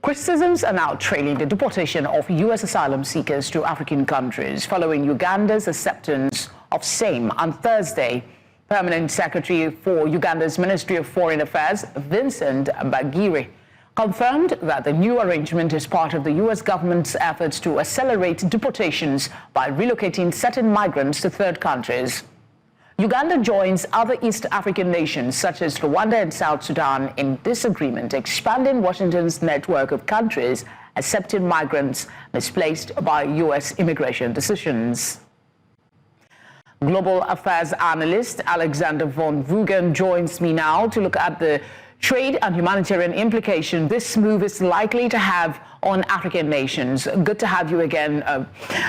Criticisms are now trailing the deportation of U.S. asylum seekers to African countries following Uganda's acceptance of same on Thursday. Permanent Secretary for Uganda's Ministry of Foreign Affairs, Vincent Bagiire, confirmed that the new arrangement is part of the U.S. government's efforts to accelerate deportations by relocating certain migrants to third countries. Uganda joins other East African nations such as Rwanda and South Sudan in this agreement, expanding Washington's network of countries accepting migrants displaced by U.S. immigration decisions. Global Affairs analyst Alexander von Rugen joins me now to look at the trade and humanitarian implication this move is likely to have on African nations. Good to have you again,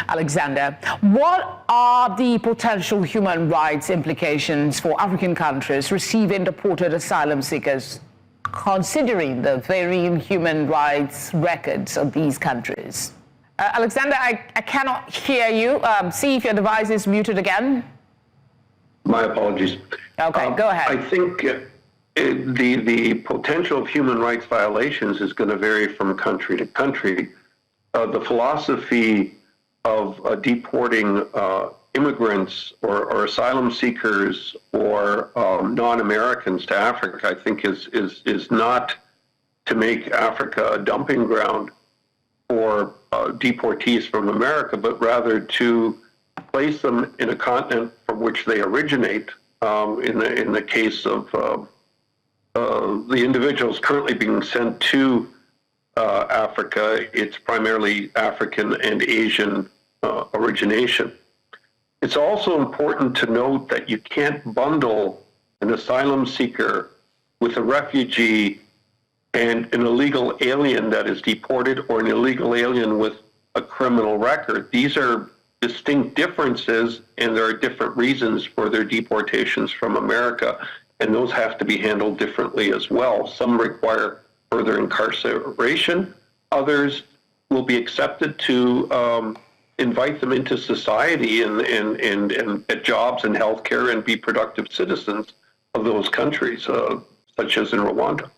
Alexander. What are the potential human rights implications for African countries receiving deported asylum seekers, considering the varying human rights records of these countries? Alexander, I cannot hear you. See if your device is muted again. My apologies. Okay, go ahead. I think the potential of human rights violations is going to vary from country to country. The philosophy of deporting immigrants or asylum seekers or non-Americans to Africa, I think, is not to make Africa a dumping ground for deportees from America, but rather to place them in a continent from which they originate. In the case of the individuals currently being sent to Africa, it's primarily African and Asian origination. It's also important to note that you can't bundle an asylum seeker with a refugee and an illegal alien that is deported or an illegal alien with a criminal record. These are distinct differences, and there are different reasons for their deportations from America, and those have to be handled differently as well. Some require further incarceration. Others will be accepted to invite them into society and get jobs and healthcare and be productive citizens of those countries, such as in Rwanda.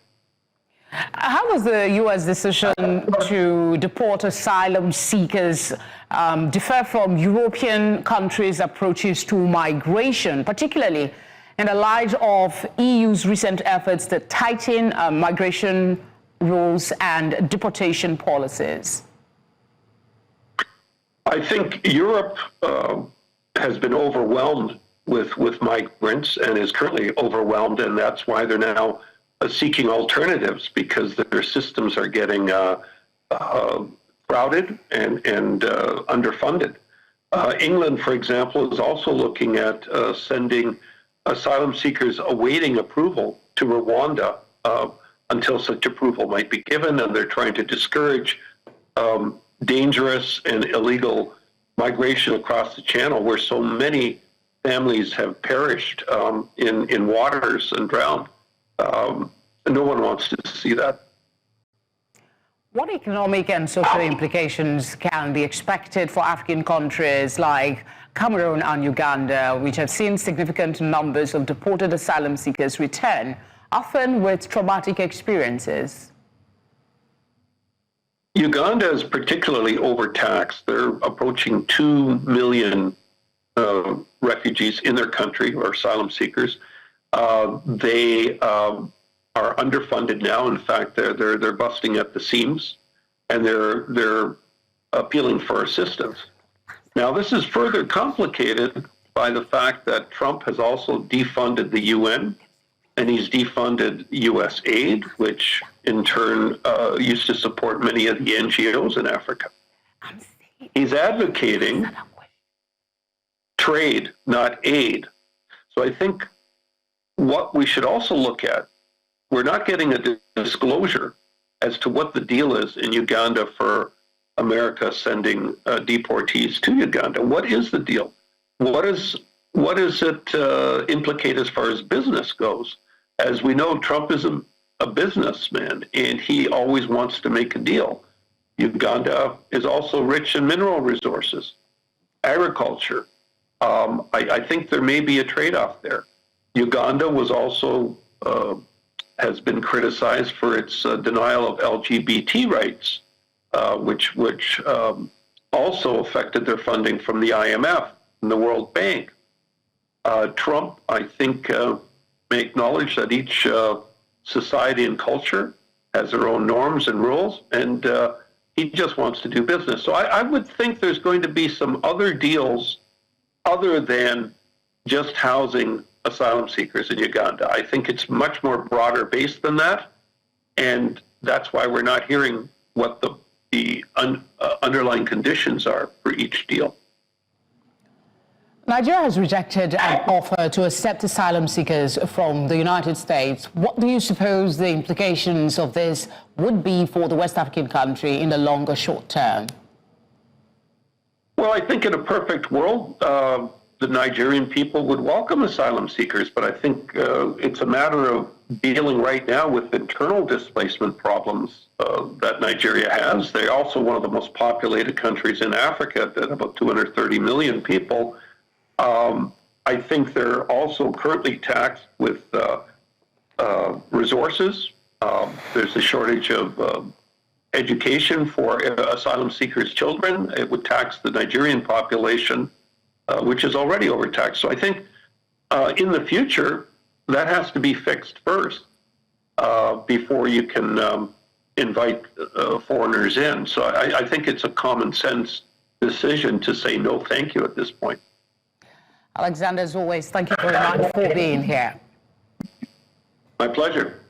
How does the U.S. decision to deport asylum seekers differ from European countries' approaches to migration, particularly in the light of EU's recent efforts to tighten migration rules and deportation policies? I think Europe has been overwhelmed with migrants and is currently overwhelmed, and that's why they're now seeking alternatives, because their systems are getting crowded and underfunded. England, for example, is also looking at sending asylum seekers awaiting approval to Rwanda until such approval might be given, and they're trying to discourage dangerous and illegal migration across the channel, where so many families have perished in waters and drowned. No one wants to see that. What economic and social implications can be expected for African countries like Cameroon and Uganda, which have seen significant numbers of deported asylum seekers return, often with traumatic experiences? Uganda is particularly overtaxed. They're approaching 2 million refugees in their country, or asylum seekers. They are underfunded now. In fact, they're busting at the seams, and they're appealing for assistance. Now, this is further complicated by the fact that Trump has also defunded the UN, and he's defunded U.S. aid, which in turn used to support many of the NGOs in Africa. He's advocating trade, not aid. So I think what we should also look at, we're not getting a disclosure as to what the deal is in Uganda for America sending deportees to Uganda. What is the deal? What does it implicate as far as business goes? As we know, Trump is a businessman, and he always wants to make a deal. Uganda is also rich in mineral resources, agriculture. I think there may be a trade-off there. Uganda was also has been criticized for its denial of LGBT rights, which also affected their funding from the IMF and the World Bank. Trump, I think, may acknowledge that each society and culture has their own norms and rules, and he just wants to do business. So I would think there's going to be some other deals other than just housing asylum seekers in Uganda. I think it's much more broader based than that, and that's why we're not hearing what the underlying conditions are for each deal. Nigeria has rejected an offer to accept asylum seekers from the United States. What do you suppose the implications of this would be for the West African country in the long or short term? Well, I think in a perfect world, the Nigerian people would welcome asylum seekers, but I think it's a matter of dealing right now with internal displacement problems that Nigeria has. They're also one of the most populated countries in Africa, at about 230 million people. I think they're also currently taxed with resources. There's a shortage of education for asylum seekers' children. It would tax the Nigerian population, which is already overtaxed. So I think in the future, that has to be fixed first before you can invite foreigners in. So I think it's a common sense decision to say no thank you at this point. Alexander, as always, thank you very much for being here. My pleasure.